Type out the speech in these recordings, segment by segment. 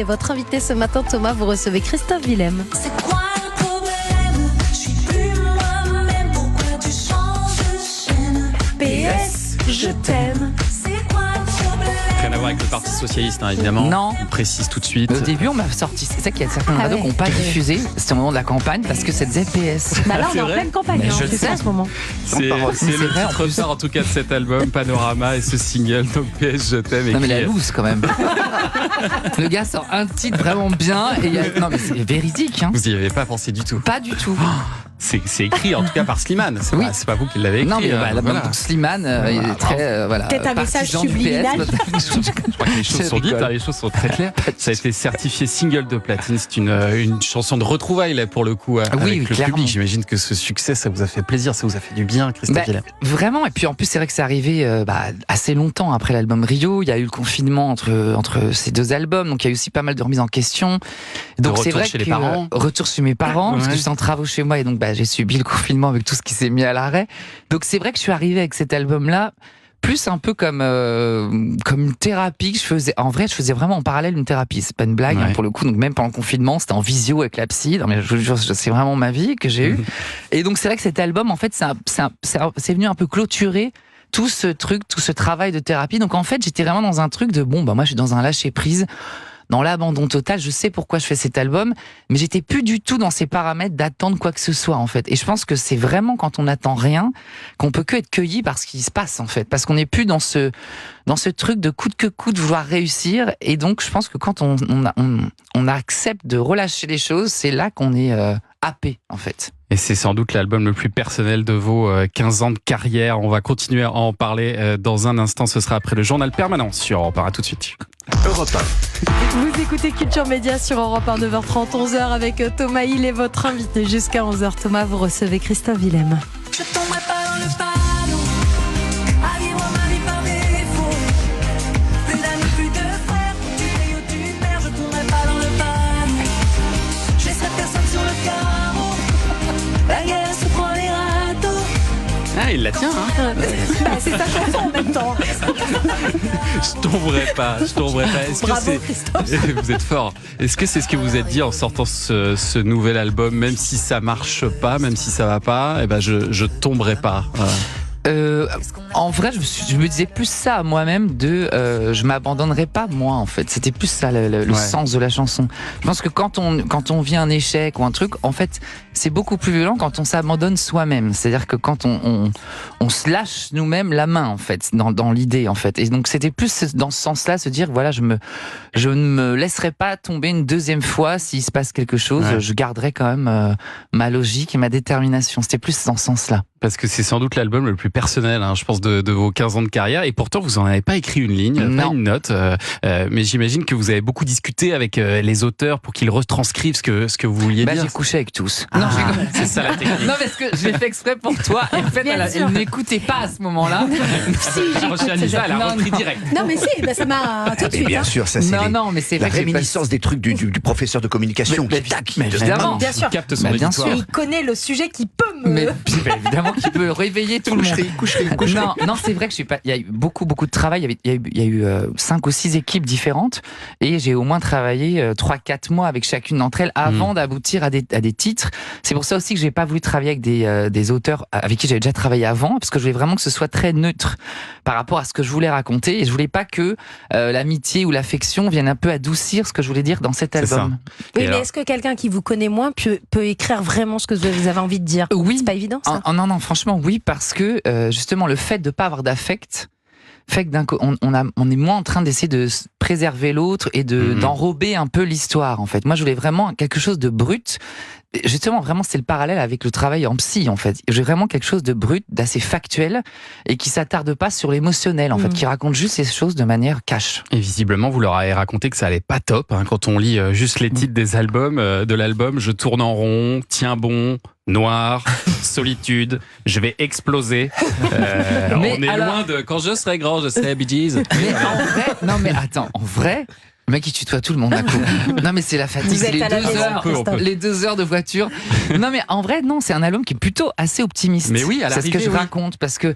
Et votre invité ce matin, Thomas, vous recevez Christophe Willem. C'est quoi le problème? Je suis plus moi-même, pourquoi tu changes de chaîne? PS, je t'aime. C'est quoi le problème? Rien à voir avec le Parti Socialiste, hein, évidemment. Non. On précise tout de suite. Au début, on m'a sorti. C'est ça qu'il y a certaines radios qui n'ont pas diffusé. C'était au moment de la campagne parce que c'est ZPS. Bah là, on C'est est en vrai pleine campagne, Mais hein, je le c'est ça sais. en ce moment. C'est le vrai, en titre plus. phare en tout cas de cet album, Panorama, et ce single, donc PS Je t'aime. Non mais la écrit- loose quand même. Le gars sort un titre vraiment bien et il y a... Non mais c'est véridique, hein. Vous n'y avez pas pensé du tout. Pas du tout. C'est écrit en tout cas par Slimane. Oui. C'est pas vous qui l'avez écrit. Non mais hein, voilà. Donc Slimane, il est très voilà. Peut-être un message partisan du subliminal. PS. Je crois que les choses Je sont dites, rigole. hein, les choses sont très claires. Ça a été certifié single de platine. C'est une chanson de retrouvailles là, pour le coup avec oui, le clairement. public. J'imagine que ce succès, ça vous a fait plaisir, ça vous a fait du bien, Christophe Bah, Willem. Vraiment, et puis en plus c'est vrai que c'est arrivé assez longtemps après l'album Rio, il y a eu le confinement entre ces deux albums, donc il y a eu aussi pas mal de remises en question. Donc c'est retour vrai chez que les parents. Retour chez mes parents, parce que Ouais. j'étais en travaux chez moi et donc j'ai subi le confinement avec tout ce qui s'est mis à l'arrêt. Donc c'est vrai que je suis arrivé avec cet album-là plus un peu comme une thérapie que je faisais. En vrai, je faisais vraiment en parallèle une thérapie. C'est pas une blague, Ouais. hein, pour le coup. Donc même pendant le confinement, c'était en visio avec la psy. Non, mais je vous jure, c'est vraiment ma vie que j'ai eue. Et donc c'est vrai que cet album, en fait, c'est venu un peu clôturer tout ce truc, tout ce travail de thérapie. Donc en fait, j'étais vraiment dans un truc de moi je suis dans un lâcher prise, dans l'abandon total. Je sais pourquoi je fais cet album, mais j'étais plus du tout dans ces paramètres d'attendre quoi que ce soit en fait. Et je pense que c'est vraiment quand on n'attend rien qu'on peut que être cueilli par ce qui se passe en fait, parce qu'on n'est plus dans ce truc de coûte que coûte vouloir réussir. Et donc je pense que quand on accepte de relâcher les choses, c'est là qu'on est happé en fait. Et c'est sans doute l'album le plus personnel de vos 15 ans de carrière. On va continuer à en parler dans un instant. Ce sera après le journal permanent sur Europe 1. À tout de suite. Europe 1. Vous écoutez Culture Média sur Europe 1, 9h30, 11h avec Thomas Hill et votre invité jusqu'à 11h. Thomas, vous recevez Christophe Willem. Je tomberai pas dans le panneau, à vivre ma vie par défaut. Plus d'amis, plus de frères, tu payes ou tu perds, je tomberai pas dans le panneau. Je laisserai personne sur le carreau, la guerre se prend les râteaux. Ah, il la tient, hein. C'est ta chanson en même temps. Je tomberai pas. Est-ce Bravo, que Christophe. vous êtes fort. Est-ce que c'est ce que vous êtes dit en sortant ce nouvel album, même si ça marche pas, même si ça va pas, je tomberai pas. Voilà. En vrai, je me disais plus ça à moi-même je m'abandonnerai pas moi en fait. C'était plus ça le sens de la chanson. Je pense que quand on vit un échec ou un truc, en fait, c'est beaucoup plus violent quand on s'abandonne soi-même. C'est-à-dire que quand on se lâche nous-mêmes la main en fait, dans l'idée en fait. Et donc c'était plus dans ce sens-là, se dire voilà, je ne me laisserai pas tomber une deuxième fois s'il se passe quelque chose. Ouais. Je garderai quand même ma logique et ma détermination. C'était plus dans ce sens-là. Parce que c'est sans doute l'album le plus personnel, hein, je pense, de vos 15 ans de carrière. Et pourtant, vous en avez pas écrit une ligne, pas Non. une note. Mais j'imagine que vous avez beaucoup discuté avec les auteurs pour qu'ils retranscrivent ce que vous vouliez dire. J'ai couché avec tous. Ah, Non, je rigole. c'est ça la technique. Non, parce que je l'ai fait exprès pour toi. Et en fait, Bien sûr. elle n'écoutait pas à ce moment-là. Si, Rochelle Anissa, elle a Non, repris non. direct. Non, mais si, ça m'a tout de Mais suite. bien hein. sûr, ça c'est Non, mais c'est la vrai que j'ai pas- réminiscence des trucs du professeur de communication. Mais qui tac, évidemment. Bien sûr. Il capte son Bah, bien auditoire. sûr. Il connaît le sujet qui peut me. Mais évidemment qu'il peut réveiller tout le monde. coucherie. Non, c'est vrai que il y a eu beaucoup de travail. Il y a eu 5 ou 6 équipes différentes et j'ai au moins travaillé 3-4 mois avec chacune d'entre elles avant d'aboutir à des titres. C'est pour ça aussi que j'ai pas voulu travailler avec des auteurs avec qui j'avais déjà travaillé avant, parce que je voulais vraiment que ce soit très neutre par rapport à ce que je voulais raconter, et je voulais pas que l'amitié ou l'affection viennent un peu adoucir ce que je voulais dire dans cet C'est ça. album. Oui, Et mais alors est-ce que quelqu'un qui vous connaît moins peut écrire vraiment ce que vous avez envie de dire? Oui. C'est pas évident, ça. Non, franchement, oui, parce que justement, le fait de pas avoir d'affect fait que on est moins en train d'essayer de préserver l'autre et d'enrober un peu l'histoire, en fait. Moi, je voulais vraiment quelque chose de brut. Justement, vraiment, c'est le parallèle avec le travail en psy, en fait. J'ai vraiment quelque chose de brut, d'assez factuel, et qui s'attarde pas sur l'émotionnel, en fait, qui raconte juste ces choses de manière cash. Et visiblement, vous leur avez raconté que ça allait pas top. Hein, quand on lit juste les titres des albums, de l'album, je tourne en rond, tiens bon, noir, solitude, je vais exploser. Mais on est alors- loin de quand je serai grand, je serai Bee Gees. Mais en vrai, non, mais attends, en vrai, Le mec, il tutoie tout le monde d'un coup. Non, mais c'est la fatigue, Vous c'est êtes les à la 2 maison, heures. Christophe. Les 2 heures de voiture. Non, mais en vrai, non, c'est un album qui est plutôt assez optimiste. Mais oui, à c'est ce que l'arrivée, je oui. raconte. Parce que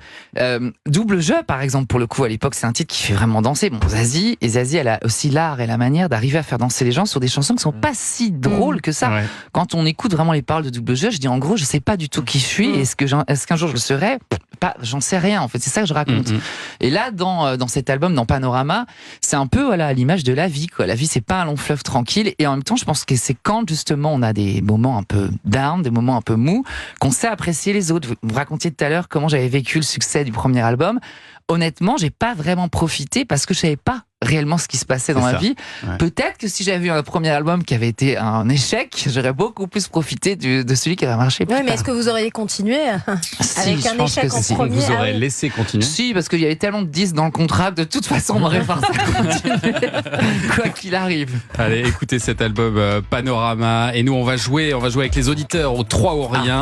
Double Jeu, par exemple, pour le coup, à l'époque, c'est un titre qui fait vraiment danser. Bon, Zazie, elle a aussi l'art et la manière d'arriver à faire danser les gens sur des chansons qui sont pas si drôles que ça. Ouais. Quand on écoute vraiment les paroles de Double Jeu, je dis en gros, je sais pas du tout qui je suis. Est-ce qu'un jour je le serai? Pas, j'en sais rien. En fait, c'est ça que je raconte. Et là, dans cet album, dans Panorama, c'est un peu à l'image de la vie, quoi. La vie, c'est pas un long fleuve tranquille. Et en même temps, je pense que c'est quand justement on a des moments un peu down, des moments un peu mous, qu'on sait apprécier les autres. Vous racontiez tout à l'heure comment j'avais vécu le succès du premier album. Honnêtement, j'ai pas vraiment profité parce que je savais pas réellement ce qui se passait dans C'est ma ça. vie. Ouais. Peut-être que si j'avais vu un premier album qui avait été un échec, j'aurais beaucoup plus profité de celui qui avait marché plus Oui, mais tard. est-ce que vous auriez continué Si, avec je un pense échec que en si. premier? Vous Ah aurez oui. laissé continuer. Si, parce qu'il y avait tellement de disques dans le contrat que de toute façon, on m'aurait forcé à continuer, quoi qu'il arrive. Allez, écoutez cet album Panorama. Et nous, on va jouer avec les auditeurs au 3 ou rien.